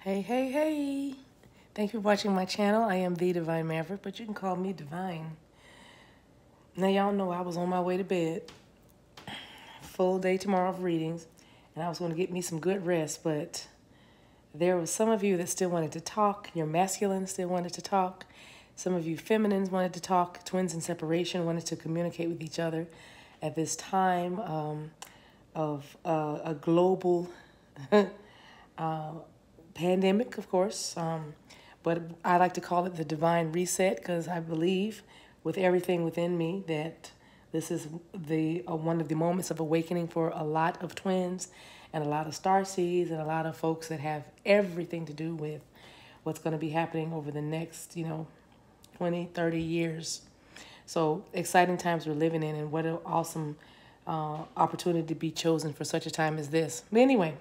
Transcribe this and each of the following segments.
Hey, hey, hey. Thank you for watching my channel. I am TheDivineMaverick, but you can call me Divine. Now, y'all know I was on my way to bed. Full day tomorrow of readings, and I was going to get me some good rest, but there was some of you that still wanted to talk. Your masculine still wanted to talk. Some of you feminines wanted to talk. Twins in separation wanted to communicate with each other at this time of a global pandemic, of course. But I like to call it the divine reset because I believe with everything within me that this is the one of the moments of awakening for a lot of twins and a lot of starseeds and a lot of folks that have everything to do with what's going to be happening over the next, 20, 30 years. So exciting times we're living in, and what an awesome opportunity to be chosen for such a time as this. But anyway,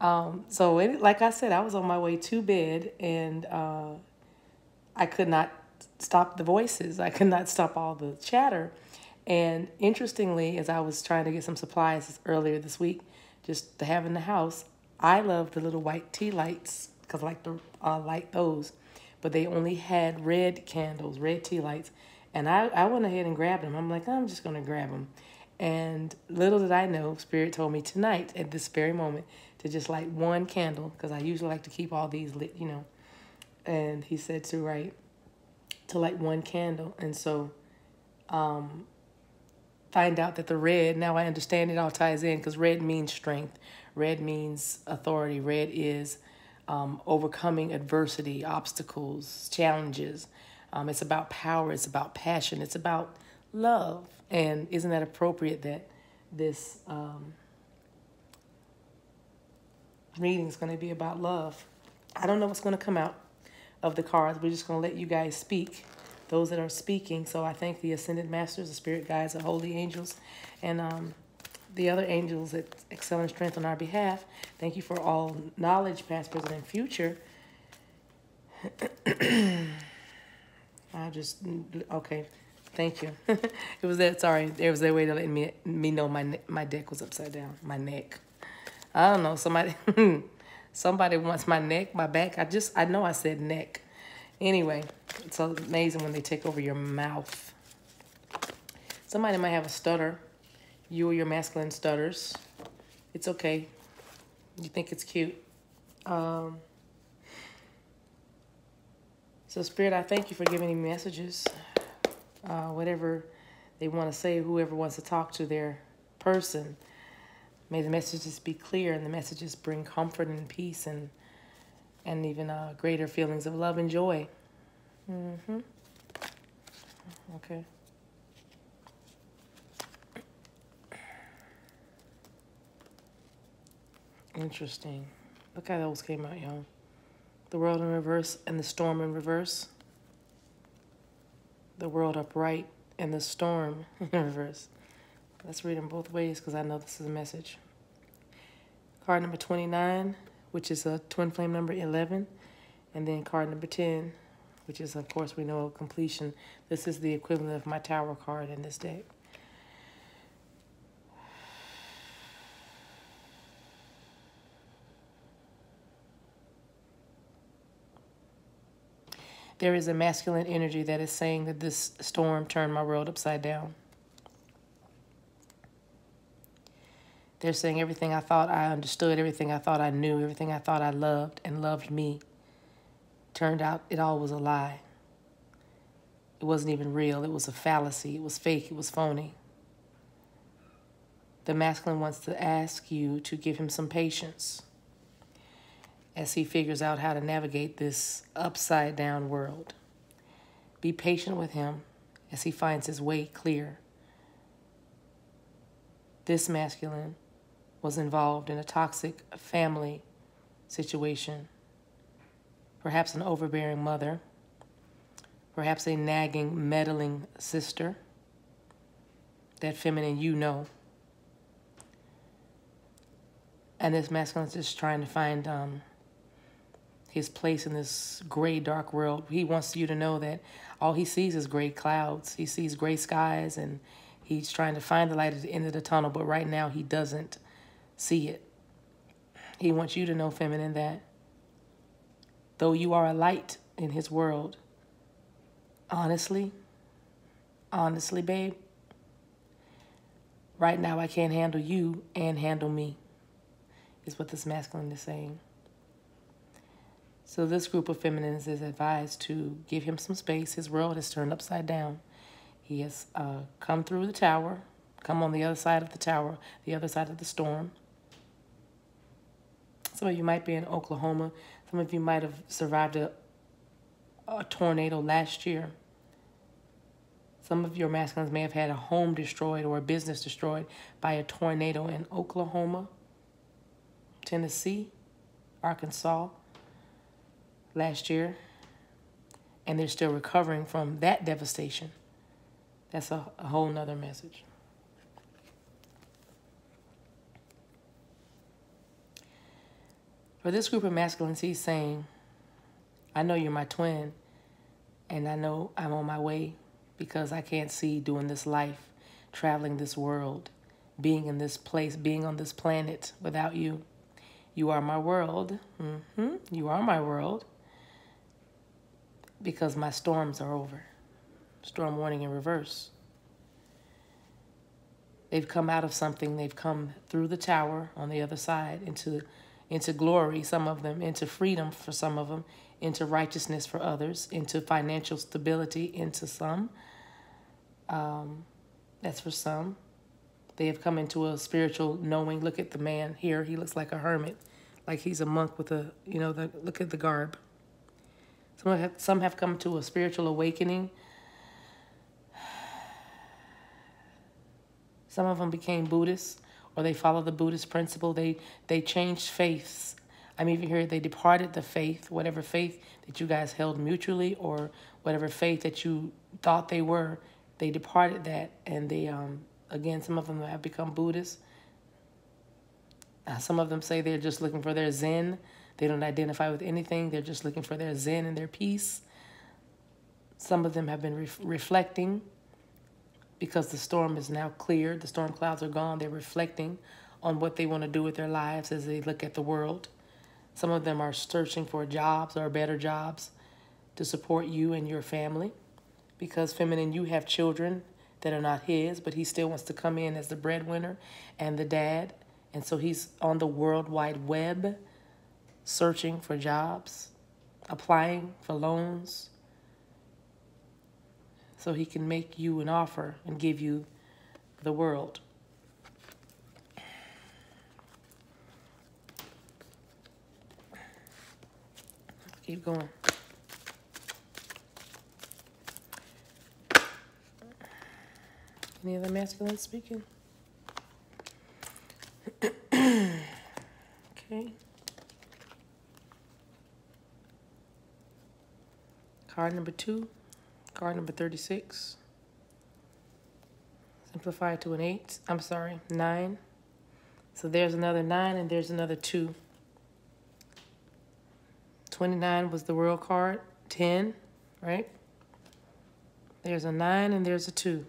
like I said, I was on my way to bed, and I could not stop the voices. I could not stop all the chatter. And interestingly, as I was trying to get some supplies earlier this week, just to have in the house, I love the little white tea lights because I like to light those. But they only had red candles, red tea lights. And I went ahead and grabbed them. I'm like, I'm just going to grab them. And little did I know, Spirit told me tonight at this very moment to just light one candle, because I usually like to keep all these lit, And he said to light one candle. And so find out that the red, now I understand it all ties in, because red means strength. Red means authority. Red is overcoming adversity, obstacles, challenges. It's about power. It's about passion. It's about love. And isn't that appropriate that this reading is going to be about love? I don't know what's going to come out of the cards. We're just going to let you guys speak, those that are speaking. So I thank the Ascended Masters, the Spirit Guides, the Holy Angels, and the other angels that excel in strength on our behalf. Thank you for all knowledge, past, present, and future. Okay. Thank you. It was that. Sorry, there was their way to let me know my deck was upside down. My neck. I don't know. Somebody wants my neck, my back. I know I said neck. Anyway, it's amazing when they take over your mouth. Somebody might have a stutter. You or your masculine stutters. It's okay. You think it's cute. So Spirit, I thank you for giving me messages. Whatever they want to say, whoever wants to talk to their person, may the messages be clear and the messages bring comfort and peace and even greater feelings of love and joy. Okay. Interesting. Look how those came out, y'all. The world in reverse and the storm in reverse. The world upright and the storm in reverse. Let's read them both ways because I know this is a message. Card number 29, which is a twin flame number 11. And then card number 10, which is, of course, we know completion. This is the equivalent of my tower card in this deck. There is a masculine energy that is saying that this storm turned my world upside down. They're saying everything I thought I understood, everything I thought I knew, everything I thought I loved and loved me, turned out it all was a lie. It wasn't even real. It was a fallacy. It was fake. It was phony. The masculine wants to ask you to give him some patience as he figures out how to navigate this upside down world. Be patient with him as he finds his way clear. This masculine was involved in a toxic family situation. Perhaps an overbearing mother. Perhaps a nagging, meddling sister. That feminine you know. And this masculine is just trying to find his place in this gray, dark world. He wants you to know that all he sees is gray clouds. He sees gray skies, and he's trying to find the light at the end of the tunnel, but right now he doesn't see it. He wants you to know, feminine, that though you are a light in his world, honestly, babe, right now I can't handle you and handle me, is what this masculine is saying. So this group of feminines is advised to give him some space. His world is turned upside down. He has come through the tower, come on the other side of the tower, the other side of the storm. Some of you might be in Oklahoma. Some of you might have survived a tornado last year. Some of your masculines may have had a home destroyed or a business destroyed by a tornado in Oklahoma, Tennessee, Arkansas last year. And they're still recovering from that devastation. That's a whole nother message. For this group of masculines, he's saying, I know you're my twin, and I know I'm on my way because I can't see doing this life, traveling this world, being in this place, being on this planet without you. You are my world. You are my world because my storms are over. Storm warning in reverse. They've come out of something. They've come through the tower on the other side into glory, some of them, into freedom for some of them, into righteousness for others, into financial stability into some. That's for some. They have come into a spiritual knowing. Look at the man here. He looks like a hermit, like he's a monk with a, look at the garb. Some have come to a spiritual awakening. Some of them became Buddhists, or they followed the Buddhist principle. They changed faiths. I'm even here, they departed the faith, whatever faith that you guys held mutually, or whatever faith that you thought they were, they departed that. And they, again, some of them have become Buddhists. Some of them say they're just looking for their Zen. They don't identify with anything. They're just looking for their Zen and their peace. Some of them have been reflecting because the storm is now cleared. The storm clouds are gone. They're reflecting on what they want to do with their lives as they look at the world. Some of them are searching for jobs or better jobs to support you and your family. Because, feminine, you have children that are not his, but he still wants to come in as the breadwinner and the dad. And so he's on the World Wide Web searching for jobs, applying for loans, so he can make you an offer and give you the world. Keep going. Any other masculine speaking? Okay. Card number 2. Card number 36. Simplify to an 8. I'm sorry, 9. So there's another 9 and there's another 2. 29 was the world card. 10, right? There's a 9 and there's a 2.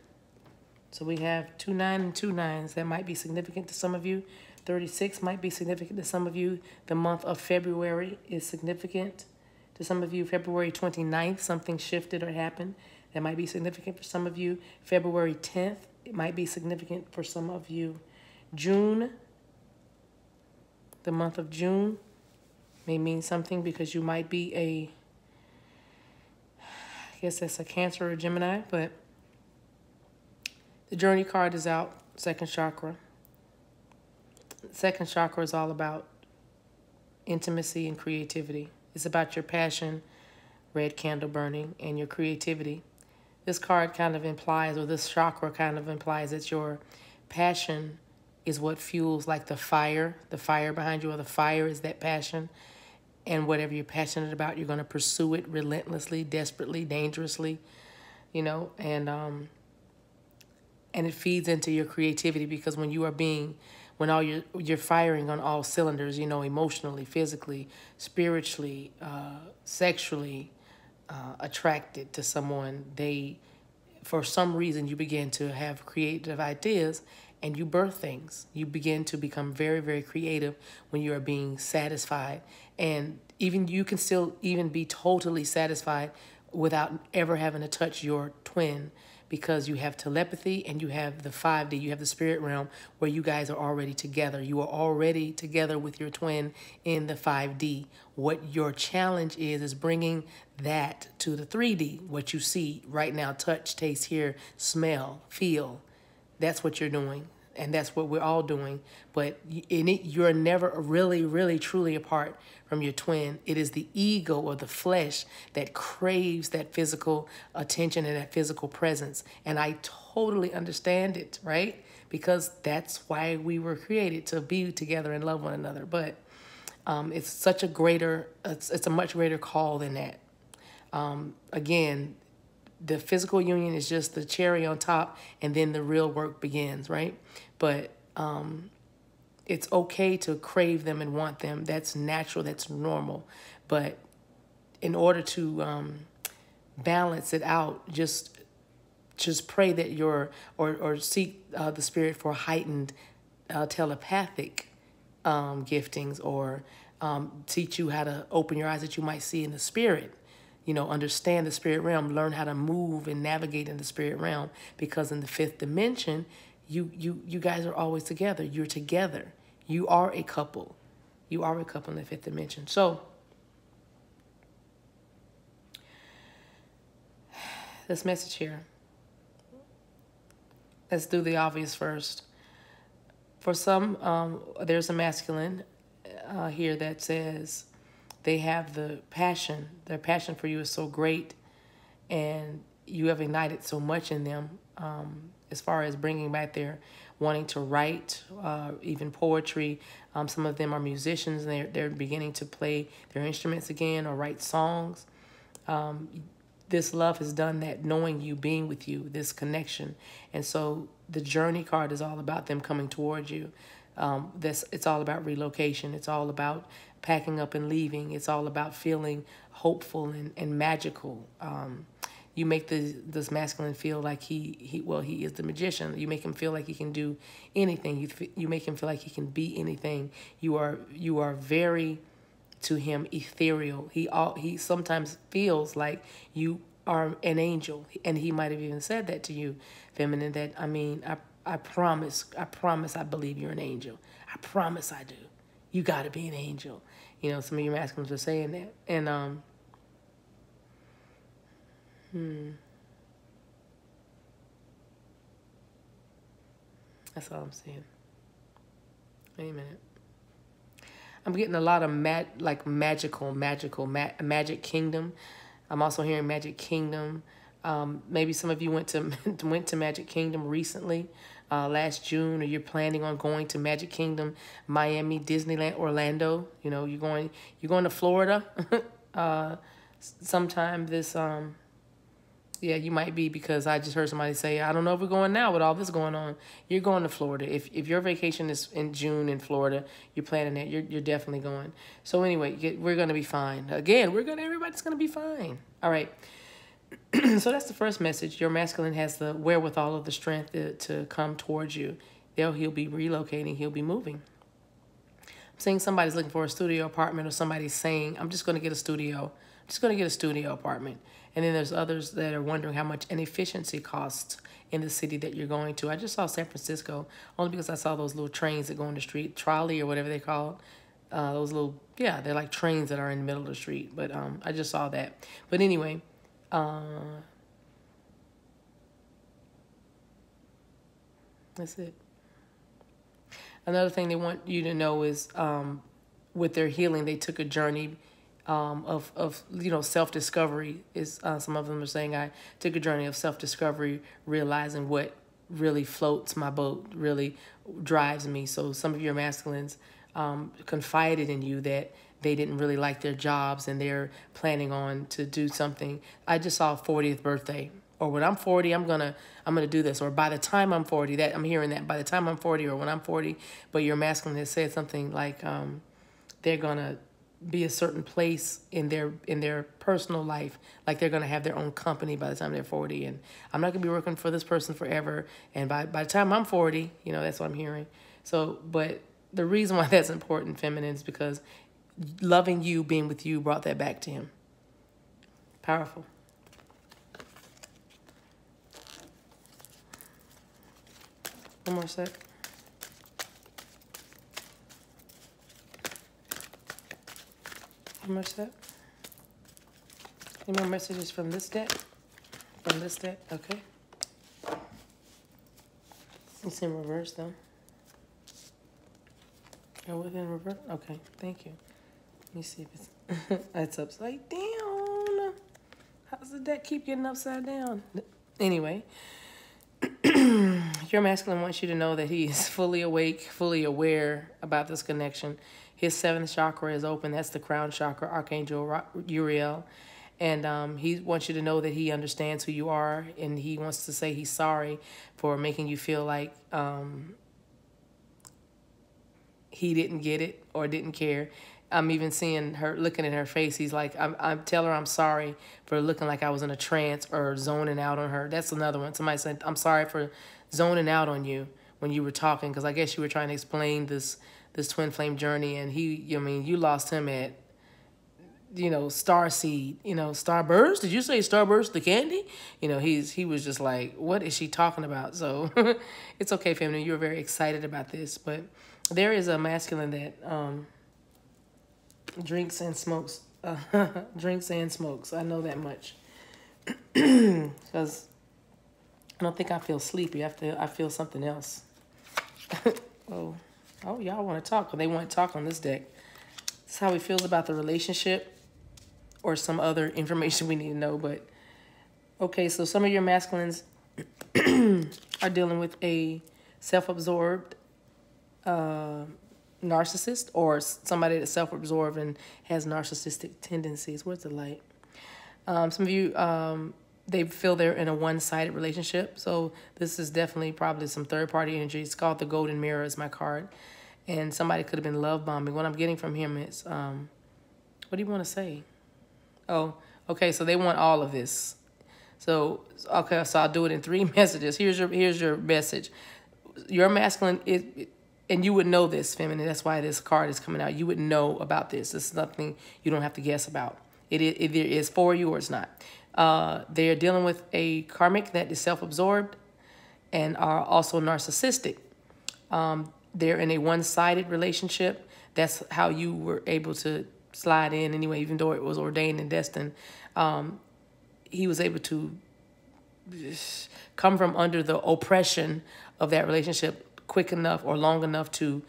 So we have 2 9s and 2 9s. That might be significant to some of you. 36 might be significant to some of you. The month of February is significant to some of you. February 29th, something shifted or happened. That might be significant for some of you. February 10th, it might be significant for some of you. June, the month of June, may mean something because you might be I guess that's a Cancer or a Gemini, but the Journey card is out, second chakra. Second chakra is all about intimacy and creativity. It's about your passion, red candle burning, and your creativity. This card kind of implies, or this chakra kind of implies that your passion is what fuels, like the fire behind you, or the fire is that passion. And whatever you're passionate about, you're going to pursue it relentlessly, desperately, dangerously, and it feeds into your creativity, because when you are when you're firing on all cylinders, emotionally, physically, spiritually, sexually, attracted to someone, for some reason you begin to have creative ideas, and you birth things. You begin to become very, very creative when you are being satisfied. And even you can still even be totally satisfied without ever having to touch your twin, because you have telepathy and you have the 5D, you have the spirit realm where you guys are already together. You are already together with your twin in the 5D. What your challenge is bringing that to the 3D, what you see right now, touch, taste, hear, smell, feel. That's what you're doing. And that's what we're all doing. But in it, you're never really, really, truly apart from your twin. It is the ego or the flesh that craves that physical attention and that physical presence. And I totally understand it, right? Because that's why we were created, to be together and love one another. But it's such a greater, it's a much greater call than that. Again, the physical union is just the cherry on top, and then the real work begins, right? But it's okay to crave them and want them. That's natural, that's normal. But in order to balance it out, just pray that or seek the spirit for heightened telepathic giftings, or teach you how to open your eyes that you might see in the spirit. Understand the spirit realm, learn how to move and navigate in the spirit realm, because in the 5th dimension, you guys are always together. You're together. You are a couple. You are a couple in the 5th dimension. So this message here, let's do the obvious first. For some, there's a masculine here that says, they have the passion. Their passion for you is so great, and you have ignited so much in them, as far as bringing back their wanting to write, even poetry. Some of them are musicians, and they're beginning to play their instruments again or write songs. This love has done that, knowing you, being with you, this connection. And so the journey card is all about them coming towards you. It's all about relocation. It's all about packing up and leaving. It's all about feeling hopeful and magical. You make this masculine feel like he is the magician. You make him feel like he can do anything. You make him feel like he can be anything. You are very, to him, ethereal. He sometimes feels like you are an angel, and he might have even said that to you, feminine. That I promise I believe you're an angel. I promise I do. You got to be an angel. Some of your masculines are saying that. And that's all I'm saying. Wait a minute. I'm getting a lot of magic kingdom. I'm also hearing Magic Kingdom. Maybe some of you went to Magic Kingdom recently, last June, or you're planning on going to Magic Kingdom, Miami, Disneyland, Orlando. You're going to Florida sometime this. Yeah, you might be, because I just heard somebody say, I don't know if we're going now with all this going on. You're going to Florida. If your vacation is in June in Florida, you're planning that, you're definitely going. So anyway, we're going to be fine. Again, everybody's going to be fine. All right. So that's the first message. Your masculine has the wherewithal of the strength to come towards you. He'll be relocating. He'll be moving. I'm saying somebody's looking for a studio apartment, or somebody's saying, I'm just going to get a studio. I'm just going to get a studio apartment. And then there's others that are wondering how much inefficiency costs in the city that you're going to. I just saw San Francisco, only because I saw those little trains that go in the street, trolley or whatever they call it. Those little, they're like trains that are in the middle of the street. But I just saw that. But anyway, that's it. Another thing they want you to know is with their healing, they took a journey of self-discovery. Is some of them are saying, I took a journey of self-discovery, realizing what really floats my boat, really drives me. So some of your masculines confided in you that they didn't really like their jobs and they're planning on to do something. I just saw a 40th birthday, or when I'm 40, I'm gonna do this, or by the time I'm 40, that I'm hearing that by the time I'm 40, or when I'm 40. But your masculine has said something like they're gonna be a certain place in their personal life, like they're going to have their own company by the time they're 40, and I'm not going to be working for this person forever, and by the time I'm 40, that's what I'm hearing. So, but the reason why that's important, feminine, is because loving you, being with you, brought that back to him. Powerful. One more sec. One more sec. Any more messages from this deck? From this deck? Okay. It's in reverse, though. Oh, within reverse? Okay, thank you. Let me see if it's... it's upside down. How does the deck keep getting upside down? Anyway. Your masculine wants you to know that he is fully awake, fully aware about this connection. His 7th chakra is open. That's the crown chakra, Archangel Uriel. And he wants you to know that he understands who you are, and he wants to say he's sorry for making you feel like he didn't get it or didn't care. I'm even seeing her looking at her face. He's like, I tell her I'm sorry for looking like I was in a trance or zoning out on her. That's another one. Somebody said, I'm sorry for zoning out on you when you were talking, because I guess you were trying to explain this twin flame journey, and you lost him at, Starseed, Starburst. Did you say Starburst the candy? He was just like, what is she talking about? So it's okay, feminine. You're very excited about this, but there is a masculine that drinks and smokes. Drinks and smokes. I know that much. Because I don't think I feel sleepy. I feel something else. Oh, y'all want to talk. They want to talk on this deck. This is how he feels about the relationship or some other information we need to know. But, okay, so some of your masculines are dealing with a self-absorbed narcissist, or somebody that's self-absorbed and has narcissistic tendencies. Where's the light? Some of you, they feel they're in a one-sided relationship. So this is definitely probably some third-party energy. It's called the Golden Mirror is my card. And somebody could have been love bombing. What I'm getting from him is, what do you want to say? Oh, okay, so they want all of this. So, okay, so I'll do it in 3 messages. Here's your message. Your masculine is... And you would know this, feminine. That's why this card is coming out. You would know about this. This is nothing you don't have to guess about. It either is for you or it's not. They're dealing with a karmic that is self-absorbed and are also narcissistic. They're in a one-sided relationship. That's how you were able to slide in anyway, even though it was ordained and destined. He was able to come from under the oppression of that relationship quick enough or long enough to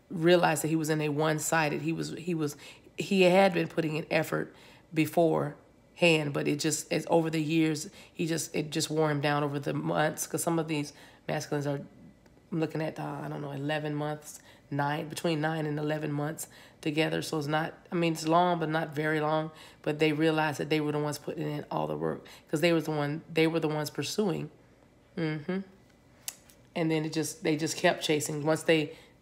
realize that he was in a one-sided. He had been putting in effort beforehand, but it's over the years it just wore him down over the months, because some of these masculines are, I'm looking at 11 months, between 9 and 11 months together. So it's not, it's long, but not very long. But they realized that they were the ones putting in all the work, because they were the ones pursuing. And then they just kept chasing.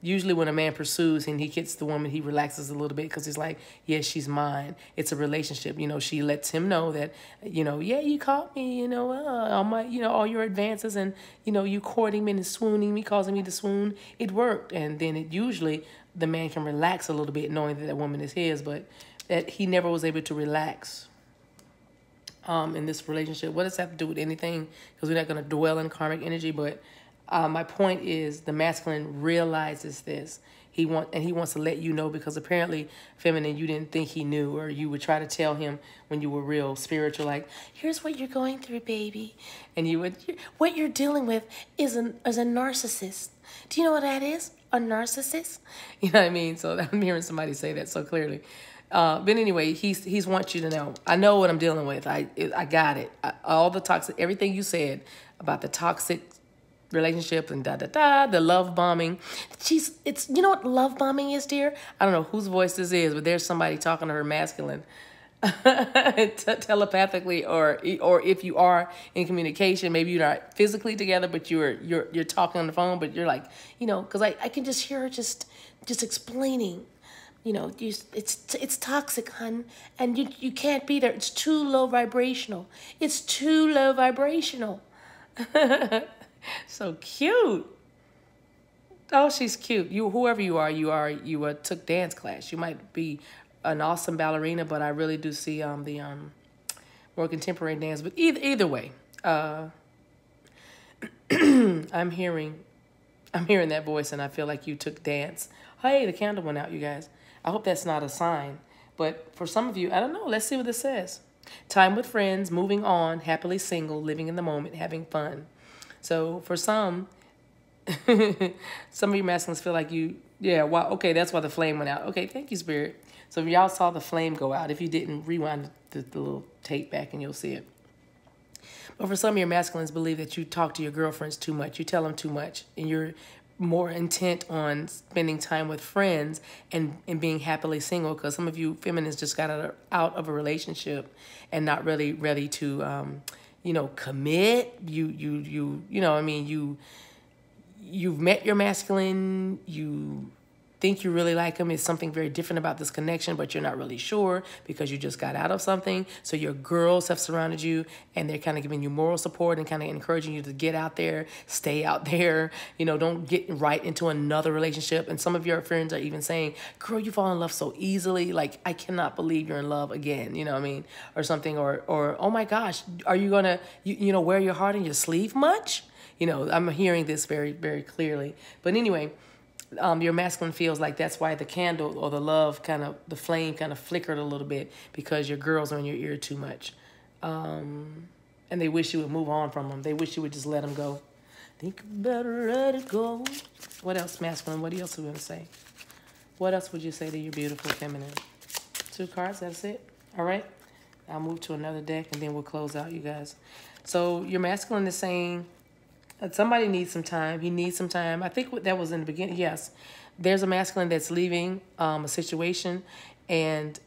Usually when a man pursues and he gets the woman, he relaxes a little bit, because he's like, yes, she's mine. It's a relationship. She lets him know that, yeah, you caught me, all my, all your advances, and, you courting me and swooning me, causing me to swoon. It worked. And then usually the man can relax a little bit knowing that woman is his, but that he never was able to relax in this relationship. What does that have to do with anything? Because we're not going to dwell in karmic energy, but my point is the masculine realizes this. He wants to let you know, because apparently, feminine, you didn't think he knew, or you would try to tell him when you were real spiritual, like, here's what you're going through, baby. And what you're dealing with is a narcissist. Do you know what that is? A narcissist? You know what I mean? So I'm hearing somebody say that so clearly. But anyway, he's wants you to know. I know what I'm dealing with. I got it. All the toxic, everything you said about the toxic relationship and the love bombing. It's you know what love bombing is, dear? I don't know whose voice this is, but there's somebody talking to her masculine telepathically, or if you are in communication, maybe you're not physically together, but you're talking on the phone, but you're like, because I can just hear her just explaining, you know, it's toxic, hun, and you can't be there. It's too low vibrational. It's too low vibrational. So cute. Oh, she's cute. You, whoever you took dance class. You might be an awesome ballerina, but I really do see the more contemporary dance. But either way, I'm hearing that voice, and I feel like you took dance. Hey, the candle went out, you guys. I hope that's not a sign. But for some of you, I don't know. Let's see what this says. Time with friends, moving on, happily single, living in the moment, having fun. So for some, some of you masculines feel like wow, okay, that's why the flame went out. Okay, thank you, Spirit. So if y'all saw the flame go out, if you didn't, rewind the little tape back and you'll see it. But for some of your masculines believe that you talk to your girlfriends too much, you tell them too much, and you're more intent on spending time with friends and being happily single, because some of you feminines just got out of a relationship and not really ready to, commit. You know, I mean, you've met your masculine, you think you really like him. It's something very different about this connection, but you're not really sure because you just got out of something. So your girls have surrounded you, and they're kind of giving you moral support and kind of encouraging you to get out there, stay out there, don't get right into another relationship. And some of your friends are even saying, girl, you fall in love so easily. Like, I cannot believe you're in love again, you know what I mean? Or something, or oh my gosh, are you going to, wear your heart in your sleeve much? I'm hearing this very, very clearly. But anyway, your masculine feels like that's why the candle or the flame kind of flickered a little bit, because your girls are in your ear too much. And they wish you would move on from them. They wish you would just let them go. Think you better let it go. What else, masculine? What else are we going to say? What else would you say to your beautiful feminine? 2 cards, that's it? All right. I'll move to another deck, and then we'll close out, you guys. So your masculine is saying, somebody needs some time. He needs some time. I think that was in the beginning. Yes. There's a masculine that's leaving a situation, and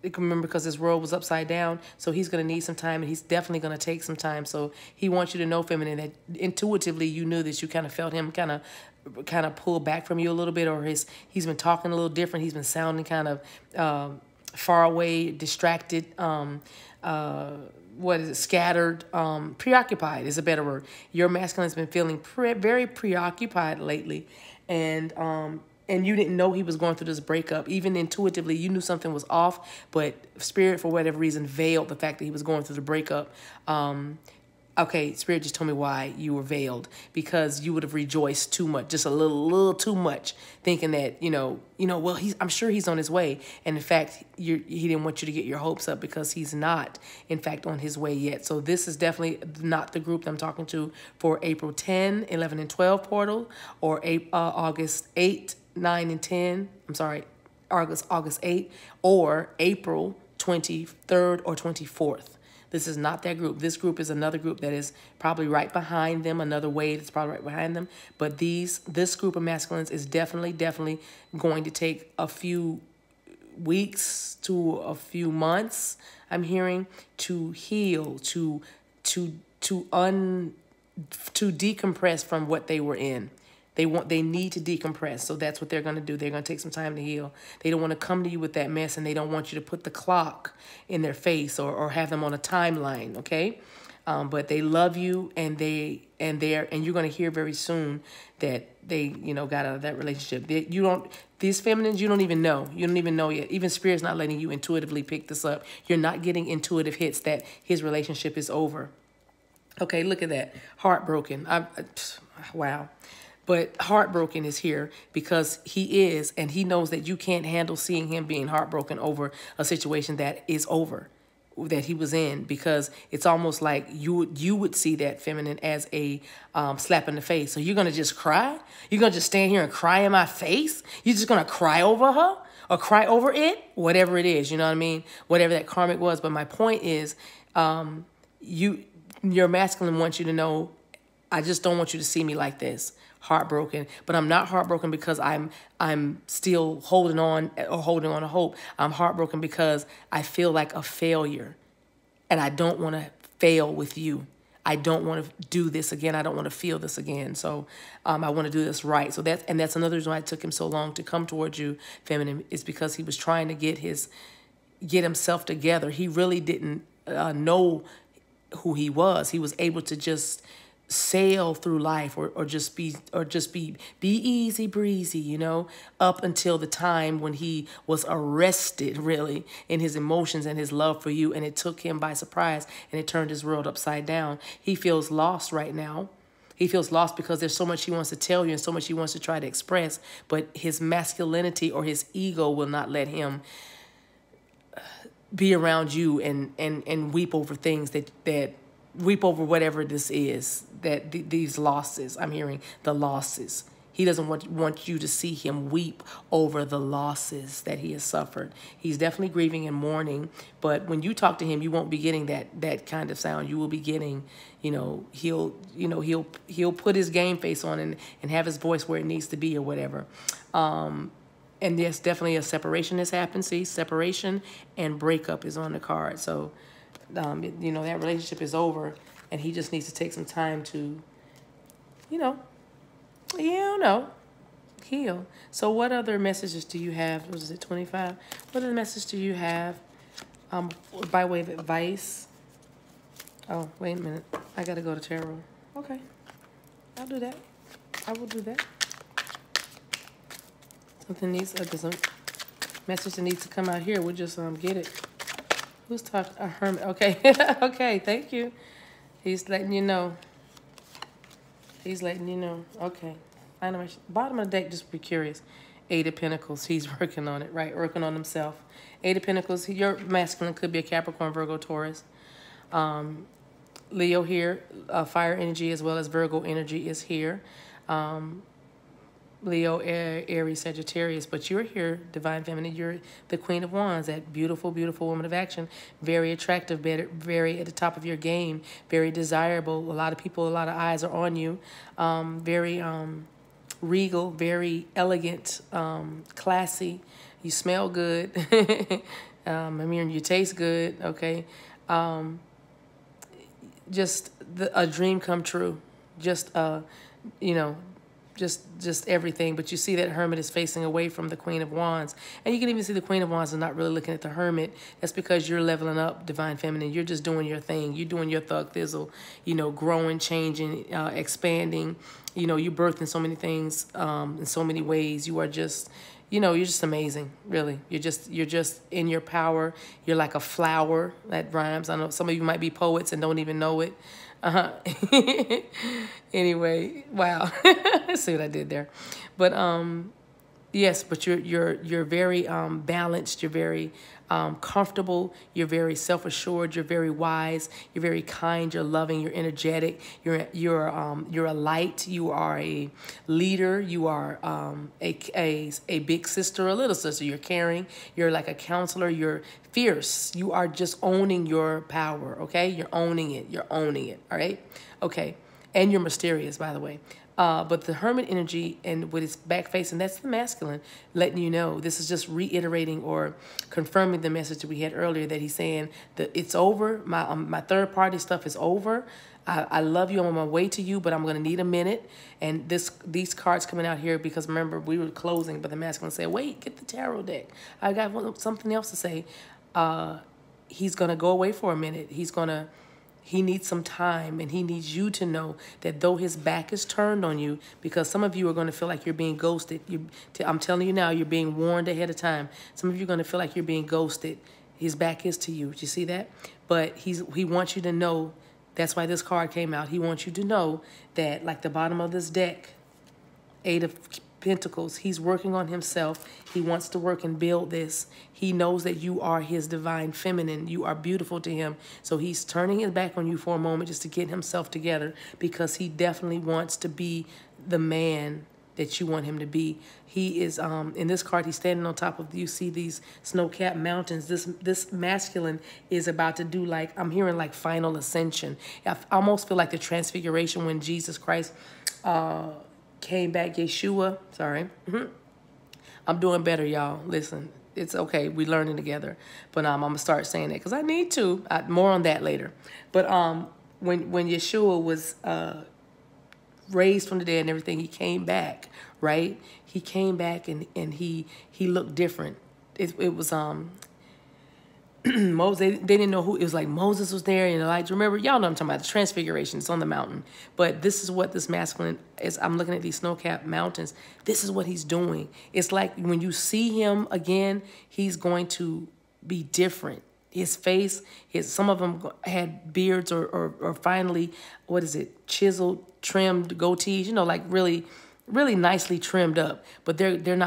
remember, because his world was upside down, so he's going to need some time, and he's definitely going to take some time. So he wants you to know, feminine, that intuitively you knew that you kind of felt him kind of pull back from you a little bit, or he's been talking a little different. He's been sounding kind of far away, distracted, scattered, preoccupied is a better word. Your masculine has been feeling very preoccupied lately, and you didn't know he was going through this breakup. Even intuitively, you knew something was off, but Spirit, for whatever reason, veiled the fact that he was going through the breakup. Okay, Spirit just told me why you were veiled, because you would have rejoiced too much, just a little too much, thinking that, well, I'm sure he's on his way. And in fact, he didn't want you to get your hopes up, because he's not, in fact, on his way yet. So this is definitely not the group that I'm talking to for April 10, 11, and 12 portal, or August 8, 9, and 10. I'm sorry, August 8, or April 23rd or 24th. This is not that group. This group is another group that is probably right behind them, another wave that's probably right behind them. But this group of masculines is definitely going to take a few weeks to a few months, I'm hearing, to heal, to decompress from what they were in. They need to decompress. So that's what they're going to do. They're going to take some time to heal. They don't want to come to you with that mess, and they don't want you to put the clock in their face or have them on a timeline, okay? But they love you, and you're going to hear very soon that they, got out of that relationship. These feminines, you don't even know. You don't even know yet. Even Spirit's not letting you intuitively pick this up. You're not getting intuitive hits that his relationship is over. Okay, look at that. Heartbroken. Wow. But heartbroken is here, because he is, and he knows that you can't handle seeing him being heartbroken over a situation that is over, that he was in, because it's almost like you would see that, feminine, as a slap in the face. So you're going to just cry? You're going to just stand here and cry in my face? You're just going to cry over her or cry over it? Whatever it is, you know what I mean? Whatever that karmic was. But my point is, your masculine wants you to know, I just don't want you to see me like this, heartbroken. But I'm not heartbroken because I'm still holding on to hope. I'm heartbroken because I feel like a failure, and I don't want to fail with you. I don't want to do this again. I don't want to feel this again. So I want to do this right. So that's another reason why it took him so long to come towards you, feminine, is because he was trying to get himself together. He really didn't know who he was. He was able to just sail through life, or just be easy breezy, you know, up until the time when he was arrested, really, in his emotions and his love for you, and it took him by surprise, and it turned his world upside down. He feels lost right now. He feels lost because there's so much he wants to tell you and so much he wants to try to express, but his masculinity or his ego will not let him be around you and weep over things that weep over whatever this is, that these losses. I'm hearing the losses. He doesn't want you to see him weep over the losses that he has suffered. He's definitely grieving and mourning, but when you talk to him, you won't be getting that kind of sound. You will be getting, he'll put his game face on and have his voice where it needs to be or whatever. And there's definitely a separation that's happened. See, separation and breakup is on the card. So, that relationship is over, and he just needs to take some time to, heal. So what other messages do you have? Was it 25? What other message do you have by way of advice? Oh, wait a minute. I got to go to tarot. Okay. I'll do that. I will do that. There's a message that needs to come out here. We'll just get it. Who's talking? A hermit. Okay. Okay, thank you. He's letting you know. He's letting you know. Okay. Bottom of the deck, just be curious. Eight of Pentacles. He's working on it, right? Working on himself. Eight of Pentacles. Your masculine could be a Capricorn, Virgo, Taurus. Leo here. Fire energy as well as Virgo energy is here. Leo, Aries, Sagittarius, but you're here, Divine Feminine. You're the Queen of Wands, that beautiful, beautiful woman of action, very attractive, very at the top of your game, very desirable. A lot of people, a lot of eyes are on you. Very regal, very elegant, classy. You smell good. I'm hearing you taste good. Okay, just a dream come true. Just just everything. But you see that Hermit is facing away from the Queen of Wands. And you can even see the Queen of Wands is not really looking at the Hermit. That's because you're leveling up, Divine Feminine. You're just doing your thing. You're doing your thug thizzle, growing, changing, expanding. You're birthing so many things in so many ways. You are just, you're just amazing, really. You're just in your power. You're like a flower. That rhymes. I know some of you might be poets and don't even know it. Anyway, wow. See what I did there. But yes, but you're very balanced, you're very comfortable, you're very self-assured, you're very wise, you're very kind, you're loving, you're energetic, you're a light, you are a leader, you are a big sister, a little sister, you're caring, you're like a counselor, you're fierce, you are just owning your power, okay? You're owning it, all right? Okay, and you're mysterious, by the way. But the Hermit energy and with its back facing, that's the masculine, letting you know. This is just reiterating or confirming the message that we had earlier, that he's saying that it's over. My third party stuff is over. I love you. I'm on my way to you, but I'm going to need a minute. And these cards coming out here because, remember, we were closing, but the masculine said, wait, get the tarot deck. I got something else to say. He's going to go away for a minute. He needs some time, and he needs you to know that though his back is turned on you, because some of you are going to feel like you're being ghosted. I'm telling you now, you're being warned ahead of time. Some of you are going to feel like you're being ghosted. His back is to you. Do you see that? But he wants you to know. That's why this card came out. He wants you to know that, like the bottom of this deck, Eight of Pentacles, he's working on himself. He wants to work and build this. He knows that you are his Divine Feminine. You are beautiful to him. So he's turning his back on you for a moment just to get himself together, because he definitely wants to be the man that you want him to be. He is, in this card, he's standing on top of, you see these snow-capped mountains. This masculine is about to do, like, I'm hearing like final ascension. I almost feel like the transfiguration when Jesus Christ came back, Yeshua, sorry. I'm doing better, y'all. Listen, it's okay. We're learning together. But I'm going to start saying that because I need to. More on that later. But when Yeshua was raised from the dead and everything, he came back, right? He came back and he looked different. It was Moses, they didn't know who, it was like Moses was there and Elijah. Remember, y'all know I'm talking about the transfiguration. It's on the mountain. But this is what this masculine is. I'm looking at these snow-capped mountains. This is what he's doing. It's like when you see him again, he's going to be different. His face, some of them had beards or finally, what is it, chiseled, trimmed goatees, you know, like really nicely trimmed up, but they don't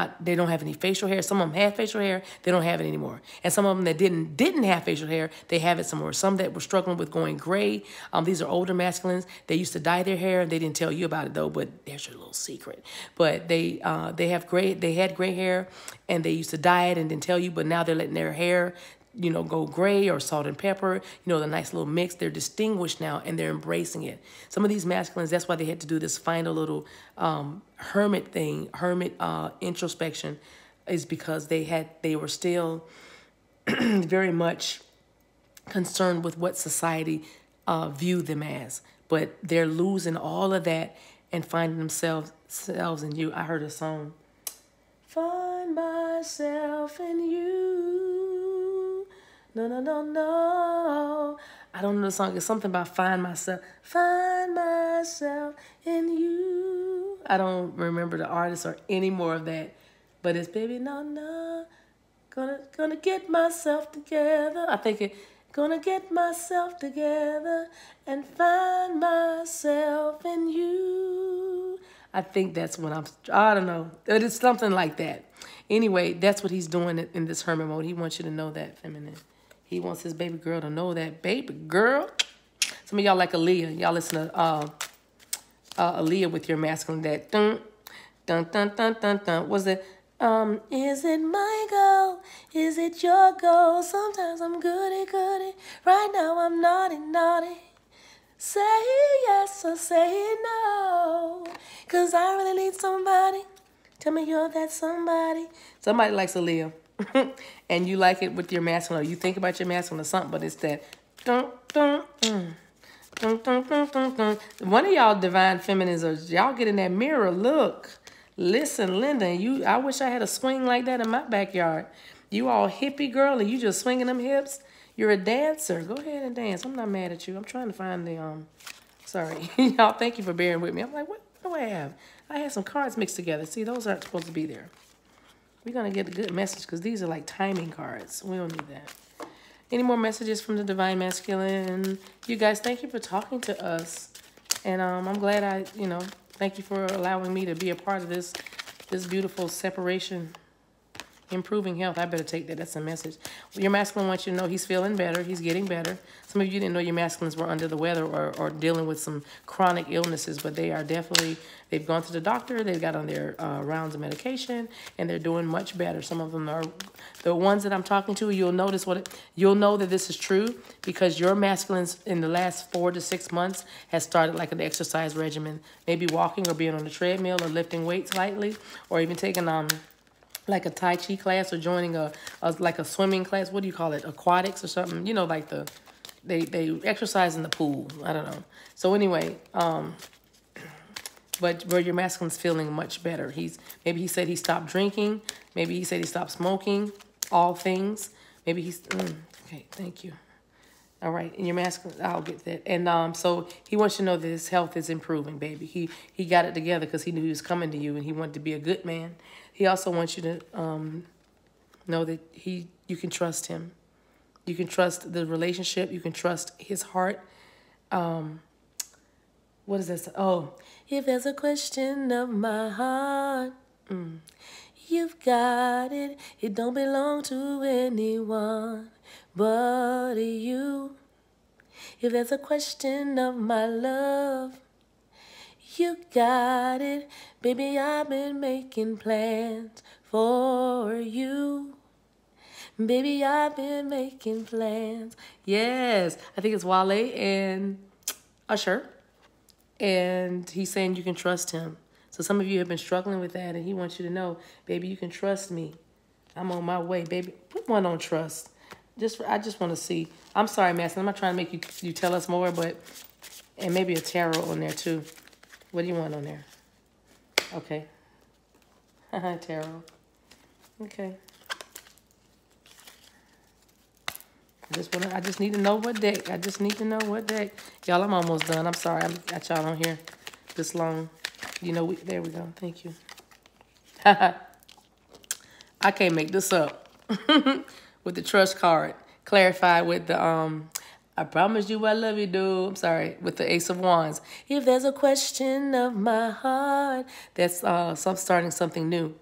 have any facial hair. Some of them had facial hair, they don't have it anymore. And some of them that didn't have facial hair, they have it some more. Some that were struggling with going gray, these are older masculines. They used to dye their hair, and they didn't tell you about it though, but there's your little secret. But they had gray hair, and they used to dye it and didn't tell you, but now they're letting their hair, you know, go gray or salt and pepper, you know, the nice little mix. They're distinguished now and they're embracing it. Some of these masculines, that's why they had to do this final little hermit introspection, is because they were still very much concerned with what society viewed them as. But they're losing all of that and finding themselves in you. I heard a song, find myself in you. No, no, no, no. I don't know the song. It's something about find myself in you. I don't remember the artist or any more of that. But it's baby, no, no. Gonna get myself together. I think it, gonna get myself together and find myself in you. I think that's what I don't know. It is something like that. Anyway, that's what he's doing in this hermit mode. He wants you to know that, feminine. He wants his baby girl to know that, baby girl. Some of y'all like Aaliyah. Y'all listen to Aaliyah with your masculine, that dun, dun, dun, dun, dun, dun. What's that? Is it my goal? Is it your goal? Sometimes I'm goody. Right now I'm naughty. Say yes or say no. 'Cause I really need somebody. Tell me you're that somebody. Somebody likes Aaliyah. And you like it with your masculine, or you think about your masculine or something, but it's that dun, dun, dun, dun, dun, dun, dun, dun. One of y'all divine feminines, or y'all get in that mirror, look. Listen, Linda, I wish I had a swing like that in my backyard. You all hippie girl, and you just swinging them hips. You're a dancer. Go ahead and dance. I'm not mad at you. I'm trying to find the, sorry. Y'all, thank you for bearing with me. I'm like, what do I have? I had some cards mixed together. See, those aren't supposed to be there. We're going to get a good message because these are like timing cards. We don't need that. Any more messages from the Divine Masculine? You guys, thank you for talking to us. And I'm glad thank you for allowing me to be a part of this beautiful separation. Improving health. I better take that. That's a message. Your masculine wants you to know he's feeling better. He's getting better. Some of you didn't know your masculines were under the weather or dealing with some chronic illnesses, but they are definitely, they've gone to the doctor. They've got on their rounds of medication, and they're doing much better. Some of them are, the ones that I'm talking to, you'll know that this is true because your masculines in the last 4 to 6 months has started like an exercise regimen, maybe walking or being on the treadmill or lifting weights lightly, or even taking like a Tai Chi class or joining like a swimming class. What do you call it? Aquatics or something. You know, like they exercise in the pool. I don't know. So anyway, but where your masculine's feeling much better. Maybe he said he stopped drinking. Maybe he said he stopped smoking. All things. Maybe he's okay. Thank you. All right, and your masculine, I'll get that. And so he wants you to know that his health is improving, baby. He got it together because he knew he was coming to you, and he wanted to be a good man. He also wants you to know that you can trust him. You can trust the relationship. You can trust his heart. What is this? Oh, if there's a question of my heart, you've got it. It don't belong to anyone but you. If there's a question of my love, you got it. Baby, I've been making plans for you. Baby, I've been making plans. Yes, I think it's Wale and Usher. And he's saying you can trust him. So some of you have been struggling with that, and he wants you to know, baby, you can trust me. I'm on my way, baby. Put one on trust. I just want to see. I'm sorry, Master. I'm not trying to make you tell us more, but And maybe a tarot on there too. What do you want on there? Okay. Tarot. Okay. I just need to know what deck. I just need to know what deck. Y'all, I'm almost done. I'm sorry I got y'all on here this long. You know, there we go. Thank you. I can't make this up. With the trust card. Clarified with the, I promise you I love you, dude. I'm sorry. With the Ace of Wands. If there's a question of my heart. That's starting something new.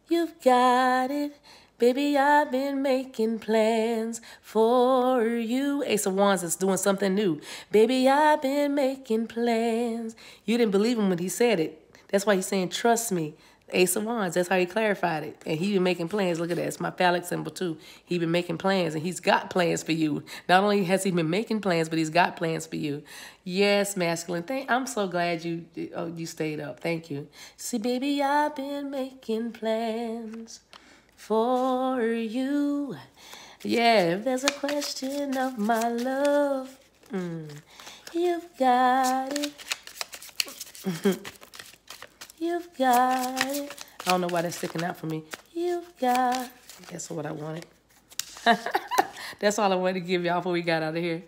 You've got it. Baby, I've been making plans for you. Ace of Wands is doing something new. Baby, I've been making plans. You didn't believe him when he said it. That's why he's saying, trust me. Ace of Wands, that's how he clarified it. And he been making plans. Look at that. It's my phallic symbol, too. He been making plans, and he's got plans for you. Not only has he been making plans, but he's got plans for you. Yes, masculine. I'm so glad you stayed up. Thank you. See, baby, I've been making plans for you. Yeah, if there's a question of my love, you've got it. You've got it. I don't know why that's sticking out for me. You've got. That's what I wanted. That's all I wanted to give y'all before we got out of here.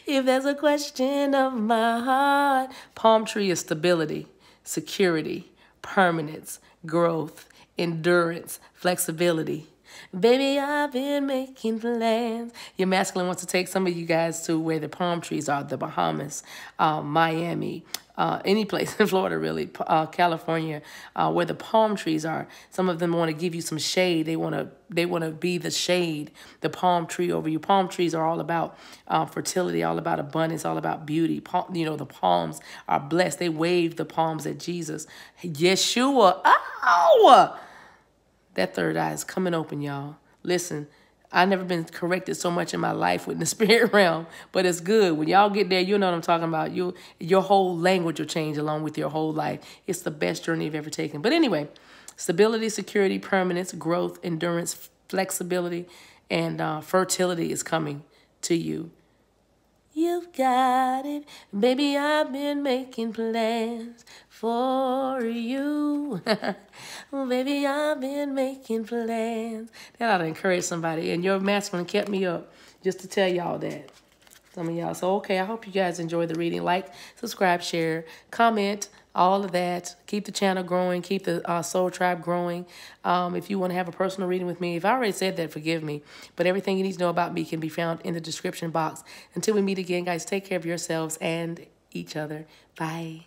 If there's a question of my heart, palm tree is stability, security, permanence, growth, endurance, flexibility. Baby, I've been making plans. Your masculine wants to take some of you guys to where the palm trees are, the Bahamas, Miami, any place in Florida, really, California, where the palm trees are. Some of them want to give you some shade. They want to be the shade, the palm tree over you. Palm trees are all about fertility, all about abundance, all about beauty. You know, the palms are blessed. They waved the palms at Jesus. Yeshua. Ow! That third eye is coming open, y'all. Listen, I've never been corrected so much in my life with the spirit realm, but it's good. When y'all get there, you know what I'm talking about. Your whole language will change along with your whole life. It's the best journey you've ever taken. But anyway, stability, security, permanence, growth, endurance, flexibility, and fertility is coming to you. You've got it. Baby, I've been making plans for you. Baby, I've been making plans. That ought to encourage somebody. And your masculine kept me up just to tell y'all that. Some of y'all. So, okay, I hope you guys enjoyed the reading. Like, subscribe, share, comment, all of that. Keep the channel growing. Keep the Soul Tribe growing. If you want to have a personal reading with me, if I already said that, forgive me. But everything you need to know about me can be found in the description box. Until we meet again, guys, take care of yourselves and each other. Bye.